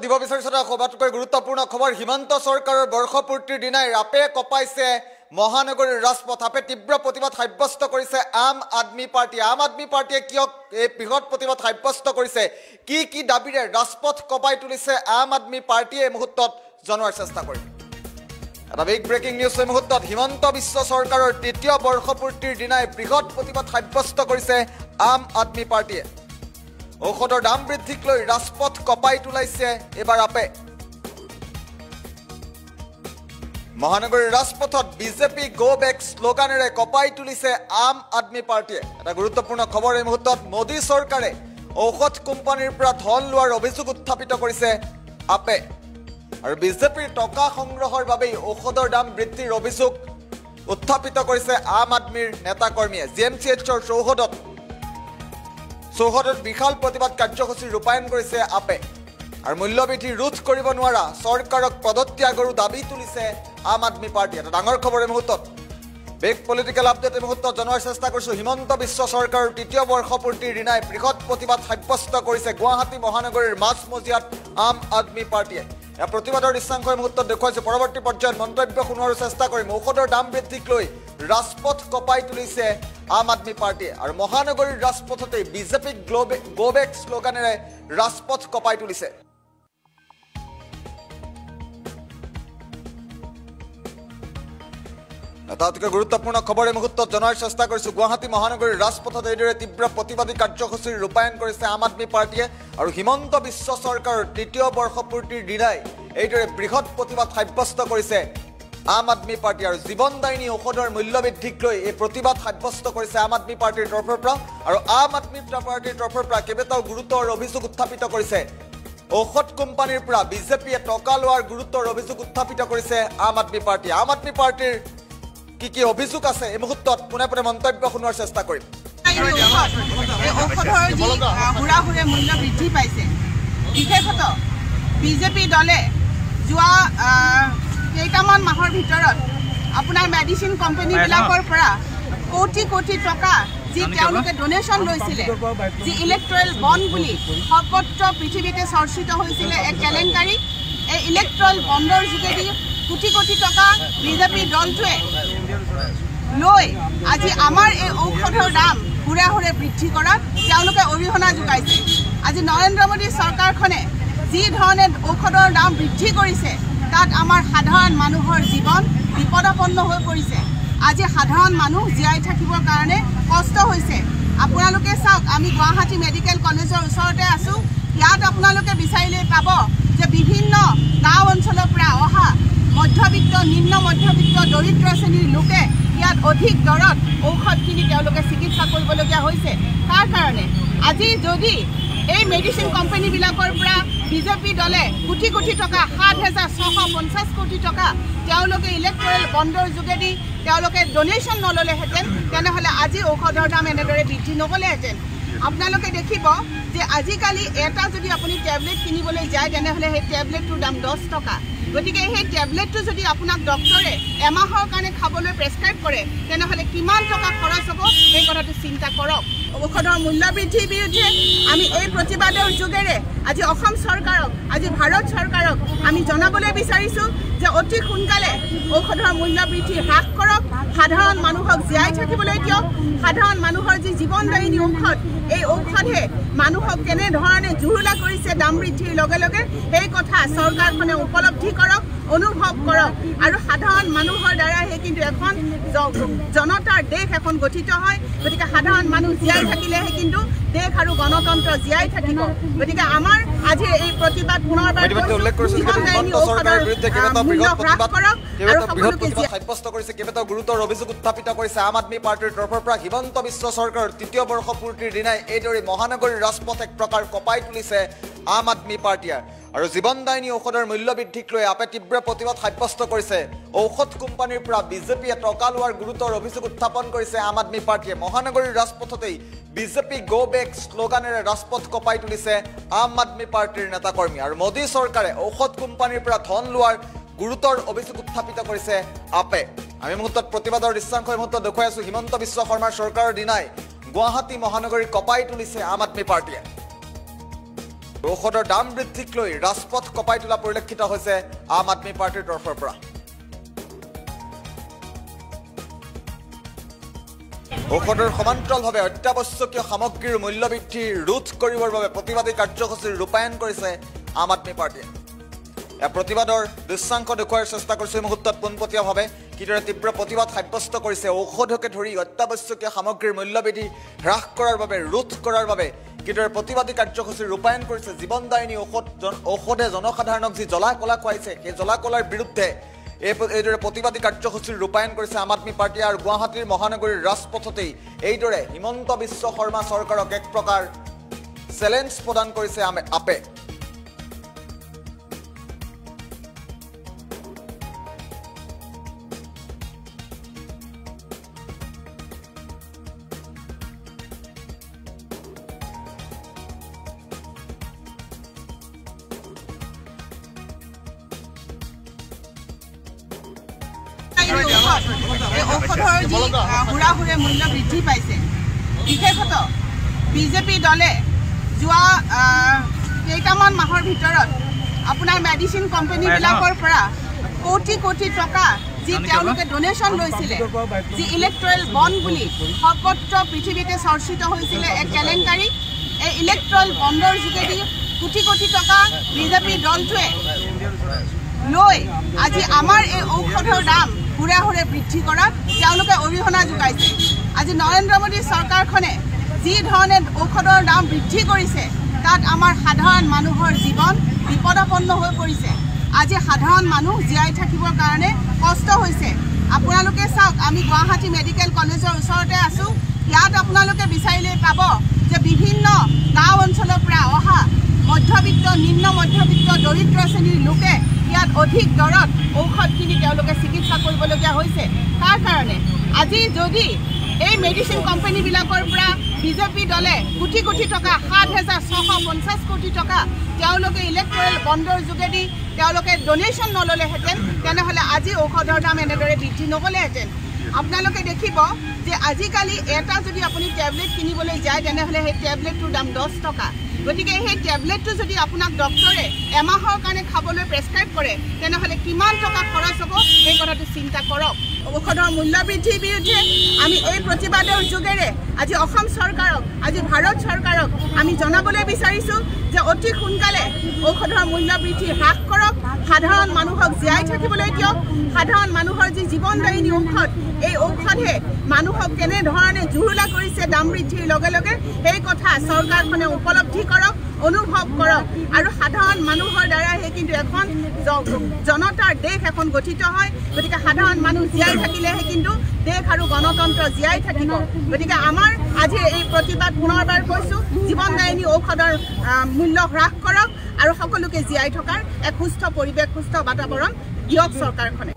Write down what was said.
দিব বিচাৰিছো সবাতকৈ গুৰুত্বপূৰ্ণ খবৰ হিমন্ত চৰকাৰৰ বৰ্ষপূৰ্তিৰ দিনাই ৰাপে কপাইছে মহানগৰীৰ ৰাজপথ আপে তীব্ৰ প্ৰতিবাদ সাব্যস্ত কৰিছে আম আদমি পাৰ্টিয়ে কিয় এই বৃহৎ প্ৰতিবাদ সাব্যস্ত কৰিছে কি দাবীৰে ৰাজপথ কপাই তুলিছে আম আদমি পাৰ্টিয়ে এই মুহূৰ্তত জনোৱাৰ চেষ্টা কৰিম এটা বিগ ব্ৰেকিং নিউজ এই মুহূৰ্তত হিমন্ত বিশ্ব চৰকাৰৰ তৃতীয় বৰ্ষপূৰ্তিৰ দিনাই বৃহৎ প্ৰতিবাদ সাব্যস্ত কৰিছে আম আদমি পাৰ্টিয়ে ঔষধৰ দাম বৃদ্ধিক লৈ ৰাজপথ কপাই তুলাইছে এবাৰ আপে মহানগৰীৰ ৰাজপথত বিজেপি গো বেক স্লোগানেৰে কপাই তুলিছে আম আদমি পাৰ্টিয়ে এটা গুৰুত্বপূৰ্ণ খবৰ এই মুহূৰ্তত মোদী চৰকাৰে ঔষধ কোম্পানীৰ পৰা ধন লোৱাৰ অভিযোগ উত্থাপিত কৰিছে আপে আৰু বিজেপিৰ টকা সংগ্ৰহৰ বাবে ঔষধৰ দাম বৃদ্ধিৰ অভিযোগ উত্থাপিত কৰিছে আম আদমিৰ নেতা কৰ্মীয়ে জিএমচিএইচৰ চৌহদত বিশাল প্ৰতিবাদ কাৰ্যসূচী ৰূপায়ণ কৰিছে আপে আৰু মূল্যবৃদ্ধি ৰোধ কৰিব নোৱাৰা চৰকাৰক পদত্যাগৰো দাবী তুলিছে আম আদমি পাৰ্টি এটা ডাঙৰ খবৰ এই মুহূৰ্তত বিগ পলিটিকেল আপডেট এই মুহূৰ্তত জনোৱাৰ চেষ্টা কৰিছো হিমন্ত বিশ্ব চৰকাৰৰ তৃতীয় বৰ্ষপূৰ্তিৰ দিনাই বৃহৎ প্ৰতিবাদ সাব্যস্ত কৰিছে গুৱাহাটী মহানগৰীৰ মাজমজিয়াত আম আদমি পাৰ্টিয়ে এই প্ৰতিবাদৰ দৃশ্যাংশ এই মুহূৰ্তত দেখুৱাইছে পৰৱৰ্তী পৰ্যায়ত মন্তব্য শুনোৱাৰ চেষ্টা কৰিম ঔষধৰ দাম বৃদ্ধিক লৈ ৰাজপথ কপাই তুলিছে আম আদমি পাৰ্টিয়ে আৰু মহানগৰীৰ ৰাজপথতে বিজেপি গো বেক স্লোগানেৰে ৰাজপথ কপাই তুলিছে এটা গুৰুত্বপূৰ্ণ খবৰ এই মুহূৰ্তত জনোৱাৰ চেষ্টা কৰিছো গুৱাহাটী মহানগৰীৰ ৰাজপথত এইদৰে তীব্ৰ প্ৰতিবাদী কাৰ্যসূচীৰ ৰূপায়ণ কৰিছে আম আদমি পাৰ্টিয়ে আৰু হিমন্ত বিশ্ব চৰকাৰৰ তৃতীয় বৰ্ষপূৰ্তিৰ দিনাই এইদৰে বৃহৎ প্ৰতিবাদ সাব্যস্ত কৰিছে আম আদমি পাৰ্টি আৰু জীৱনদায়িনী ঔষধৰ মূল্য বৃদ্ধিক লৈ এই প্ৰতিবাদ সাব্যস্ত কৰিছে আম আদমি পাৰ্টিৰ তৰফৰ পৰা আৰু আম আদমি পাৰ্টিৰ তৰফৰ পৰা কেইবাটাও গুৰুতৰ অভিযোগ উত্থাপিত কৰিছে ঔষধ কোম্পানীৰ পৰা বিজেপিয়ে টকা লোৱাৰ গুৰুতৰ অভিযোগ উত্থাপিত কৰিছে আম আদমি পাৰ্টিৰ কি অভিযোগ আছে এই মুহূৰ্তত পুনে মন্তব্য শুনোৱাৰ চেষ্টা কৰিম ঔষধৰ যি হুৰাহুৰে মূল্য বৃদ্ধি পাইছে বিশেষত বিজেপি দলে যোৱা কেইটামান মাহৰ ভিতৰত আপোনাৰ মেডিচিন কোম্পানীবিলাকৰ পৰা কোটি টকা যি তেওঁলোকে ডোনেশ্যন লৈছিলে যি ইলেক্ট্ৰেল বণ্ড বুলি সৰ্বত্ৰ পৃথিৱীতে চৰ্চিত হৈছিলে এক কেলেংকাৰী এই ইলেক্ট্ৰেল বণ্ডৰ যোগেদি কোটি টকা বিজেপি দলটোৱে লৈ আজি আমাৰ এই ঔষধৰ দাম হুৰে বৃদ্ধি কৰাত তেওঁলোকে অৰিহণা যোগাইছে আজি নৰেন্দ্ৰ মোদী চৰকাৰখনে যি ধৰণে ঔষধৰ দাম বৃদ্ধি কৰিছে তাত আমাৰ সাধাৰণ মানুহৰ জীৱন বিপদাপন্ন হৈ পৰিছে আজি সাধাৰণ মানুহ জীয়াই থাকিবৰ কাৰণে কষ্ট হৈছে আপোনালোকে চাওক আমি গুৱাহাটী মেডিকেল কলেজৰ ওচৰতে আছো ইয়াত আপোনালোকে বিচাৰিলে পাব যে বিভিন্ন গাঁও অঞ্চলৰ পৰা অহা মধ্যবিত্ত নিম্ন মধ্যবিত্ত দৰিদ্ৰ শ্ৰেণীৰ লোকে ইয়াত অধিক দৰত ঔষধ কিনি তেওঁলোকে চিকিৎসা কৰিবলগীয়া হৈছে তাৰ কাৰণে আজি যদি এই মেডিচিন কোম্পানীবিলাকৰ পৰা বিজেপি দলে কোটি টকা ৭,৬৫০ কোটি টকা তেওঁলোকে ইলেক্ট্ৰেল বণ্ডৰ যোগেদি তেওঁলোকে ডোনেশ্যন নল'লেহেঁতেন তেনেহ'লে আজি ঔষধৰ দাম এনেদৰে বৃদ্ধি নহ'লেহেঁতেন আপোনালোকে দেখিব যে আজিকালি এটা যদি আপুনি টেবলেট কিনিবলৈ যায় তেনেহ'লে সেই টেবলেটটোৰ দাম 10 টকা গতিকে সেই টেবলেটটো যদি আপোনাক ডক্টৰে এমাহৰ কাৰণে খাবলৈ প্ৰেছক্ৰাইব কৰে তেনেহ'লে কিমান টকা খৰচ হ'ব এই কথাটো চিন্তা কৰক ঔষধৰ মূল্য বৃদ্ধিৰ বিৰুদ্ধে আমি এই প্ৰতিবাদৰ যোগেৰে আজি অসম চৰকাৰক আজি ভাৰত চৰকাৰক আমি জনাবলৈ বিচাৰিছোঁ যে অতি সোনকালে ঔষধৰ মূল্য বৃদ্ধি হ্ৰাস কৰক সাধাৰণ মানুহক জীয়াই থাকিবলৈ দিয়ক সাধাৰণ মানুহৰ যি জীৱনদায়িনী ঔষধ এই ঔষধে মানুহক কেনেধৰণে জুৰুলা কৰিছে দাম বৃদ্ধিৰ লগে লগে সেই কথা চৰকাৰখনে উপলব্ধি কৰক অনুভৱ কৰক আৰু সাধাৰণ মানুহৰ দ্বাৰাহে কিন্তু এখন জনতাৰ দেশ এখন গঠিত হয় গতিকে সাধাৰণ মানুহ জীয়াই থাকিলেহে কিন্তু দেশ আৰু গণতন্ত্ৰ জীয়াই থাকিব গতিকে আমাৰ আজি এই প্ৰতিবাদ পুনৰবাৰ সাব্যস্ত কৰিছে কেইবাটাও গুৰুতৰ অভিযোগ উত্থাপিত কৰিছে আম আদমি পাৰ্টিৰ তৰফৰ পৰা হিমন্ত বিশ্ব চৰকাৰৰ তৃতীয় বৰ্ষপূৰ্তিৰ দিনাই এইদৰে মহানগৰীৰ ৰাজপথ এক প্ৰকাৰ কপাই তুলিছে আম আদমি পাৰ্টিয়ে আৰু জীৱনদায়িনী ঔষধৰ মূল্য বৃদ্ধিক লৈ আপে তীব্ৰ প্ৰতিবাদ সাব্যস্ত কৰিছে ঔষধ কোম্পানীৰ পৰা বিজেপিয়ে টকা লোৱাৰ গুৰুতৰ অভিযোগ উত্থাপন কৰিছে আম আদমি পাৰ্টিয়ে মহানগৰীৰ ৰাজপথতেই বিজেপি গো বেক স্লোগানেৰে ৰাজপথ কপাই তুলিছে আম আদমি পাৰ্টিৰ নেতা কৰ্মী আৰু মোদী চৰকাৰে ঔষধ কোম্পানীৰ পৰা ধন লোৱাৰ গুৰুতৰ অভিযোগ উত্থাপিত কৰিছে আপে আমি মুহূৰ্তত প্ৰতিবাদৰ দৃশ্যাংশ এই মুহূৰ্তত দেখুৱাই আছো হিমন্ত বিশ্ব শৰ্মাৰ চৰকাৰৰ দিনাই গুৱাহাটী মহানগৰীৰ কপাই তুলিছে আম আদমি পাৰ্টিয়ে ঔষধৰ দাম বৃদ্ধিক লৈ ৰাজপথ কপাই তোলা পৰিলক্ষিত হৈছে আম আদমি পাৰ্টিৰ তৰফৰ পৰা। ঔষধৰ সমান্তৰালভাৱে অত্যাৱশ্যকীয় সামগ্ৰীৰ মূল্য বৃদ্ধি ৰোধ কৰিবৰ বাবে প্ৰতিবাদী কাৰ্যসূচী ৰূপায়ণ কৰিছে আম আদমি পাৰ্টিয়ে। এই প্ৰতিবাদৰ দৃশ্যাংশ দেখুওৱাৰ চেষ্টা কৰিছে এই মুহূৰ্তত পোনপটীয়াভাৱে কিদৰে তীব্ৰ প্ৰতিবাদ সাব্যস্ত কৰিছে ঔষধকে ধৰি অত্যাৱশ্যকীয় সামগ্ৰীৰ মূল্যবৃদ্ধি হ্ৰাস কৰাৰ বাবে ৰোধ কৰাৰ বাবে কিদৰে প্ৰতিবাদী কাৰ্যসূচী ৰূপায়ণ কৰিছে। জীৱনদায়িনী ঔষধে জনসাধাৰণক যি জ্বলা কলা খুৱাইছে সেই জ্বলা কলাৰ বিৰুদ্ধে এইদৰে প্ৰতিবাদী কাৰ্যসূচী ৰূপায়ণ কৰিছে আম আদমি পাৰ্টিয়ে। আৰু গুৱাহাটীৰ মহানগৰীৰ ৰাজপথতেই এইদৰে হিমন্ত বিশ্ব শৰ্মা চৰকাৰক এক প্ৰকাৰ চেলেঞ্জ প্ৰদান কৰিছে আপে। ঔষধৰ যি হুৰাহুৰে মূল্য বৃদ্ধি পাইছে, বিশেষত বিজেপি দলে যোৱা কেইটামান মাহৰ ভিতৰত আপোনাৰ মেডিচিন কোম্পানীবিলাকৰ পৰা কোটি কোটি টকা যি তেওঁলোকে ডোনেশ্যন লৈছিলে, যি ইলেক্ট্ৰেল বণ্ড বুলি সৰ্বত্ৰ পৃথিৱীতে চৰ্চিত হৈছিলে এক কেলেংকাৰী, এই ইলেক্ট্ৰেল বণ্ডৰ যোগেদি কোটি কোটি টকা বিজেপি দলটোৱে লৈ আজি আমাৰ এই ঔষধৰ দাম হুৰে বৃদ্ধি কৰাত তেওঁলোকে অৰিহণা যোগাইছে। আজি নৰেন্দ্ৰ মোদী চৰকাৰখনে যি ধৰণে ঔষধৰ দাম বৃদ্ধি কৰিছে তাত আমাৰ সাধাৰণ মানুহৰ জীৱন বিপদাপন্ন হৈ পৰিছে। আজি সাধাৰণ মানুহ জীয়াই থাকিবৰ কাৰণে কষ্ট হৈছে। আপোনালোকে চাওক, আমি গুৱাহাটী মেডিকেল কলেজৰ ওচৰতে আছোঁ। ইয়াত আপোনালোকে বিচাৰিলে পাব যে বিভিন্ন গাঁও অঞ্চলৰ পৰা অহা মধ্যবিত্ত, নিম্ন মধ্যবিত্ত, দৰিদ্ৰ শ্ৰেণীৰ লোকে ইয়াত অধিক দৰত ঔষধ কিনি তেওঁলোকে চিকিৎসা কৰিবলগীয়া হৈছে। তাৰ কাৰণে আজি যদি এই মেডিচিন কোম্পানীবিলাকৰ পৰা বিজেপি দলে কোটি কোটি টকা ৭,৬৫০ কোটি টকা তেওঁলোকে ইলেক্ট্ৰেল বণ্ডৰ যোগেদি তেওঁলোকে ডোনেশ্যন নল'লেহেঁতেন, তেনেহ'লে আজি ঔষধৰ দাম এনেদৰে বৃদ্ধি নহ'লেহেঁতেন। আপোনালোকে দেখিব যে আজিকালি এটা যদি আপুনি টেবলেট কিনিবলৈ যায় তেনেহ'লে সেই টেবলেটটোৰ দাম 10 টকা। গতিকে সেই টেবলেটটো যদি আপোনাক ডক্টৰে এমাহৰ কাৰণে খাবলৈ প্ৰেছক্ৰাইব কৰে তেনেহ'লে কিমান টকা খৰচ হ'ব সেই কথাটো চিন্তা কৰক। ঔষধৰ মূল্য বৃদ্ধিৰ বিৰুদ্ধে আমি এই প্ৰতিবাদৰ যোগেৰে আজি অসম চৰকাৰক, আজি ভাৰত চৰকাৰক আমি জনাবলৈ বিচাৰিছোঁ যে অতি সোনকালে ঔষধৰ মূল্য বৃদ্ধি হ্ৰাস কৰক, সাধাৰণ মানুহক জীয়াই থাকিবলৈ দিয়ক। সাধাৰণ মানুহৰ যি জীৱনদায়িনী ঔষধ, এই ঔষধে মানুহক কেনেধৰণে জুৰুলা কৰিছে দাম বৃদ্ধিৰ লগে লগে সেই কথা চৰকাৰখনে উপলব্ধি কৰক, অনুভৱ কৰক। আৰু সাধাৰণ মানুহৰ দ্বাৰাহে কিন্তু এখন জনতাৰ দেশ এখন গঠিত হয়। গতিকে সাধাৰণ মানুহ জীয়াই থাকিলেহে কিন্তু দেশ আৰু গণতন্ত্ৰ জীয়াই থাকিব। গতিকে আমাৰ আজি এই প্ৰতিবাদ পুনৰবাৰ কৈছোঁ, জীৱনদায়িনী ঔষধৰ মূল্য হ্ৰাস কৰক আৰু সকলোকে জীয়াই থকাৰ এক সুস্থ পৰিৱেশ, সুস্থ বাতাবৰণ দিয়ক চৰকাৰখনে।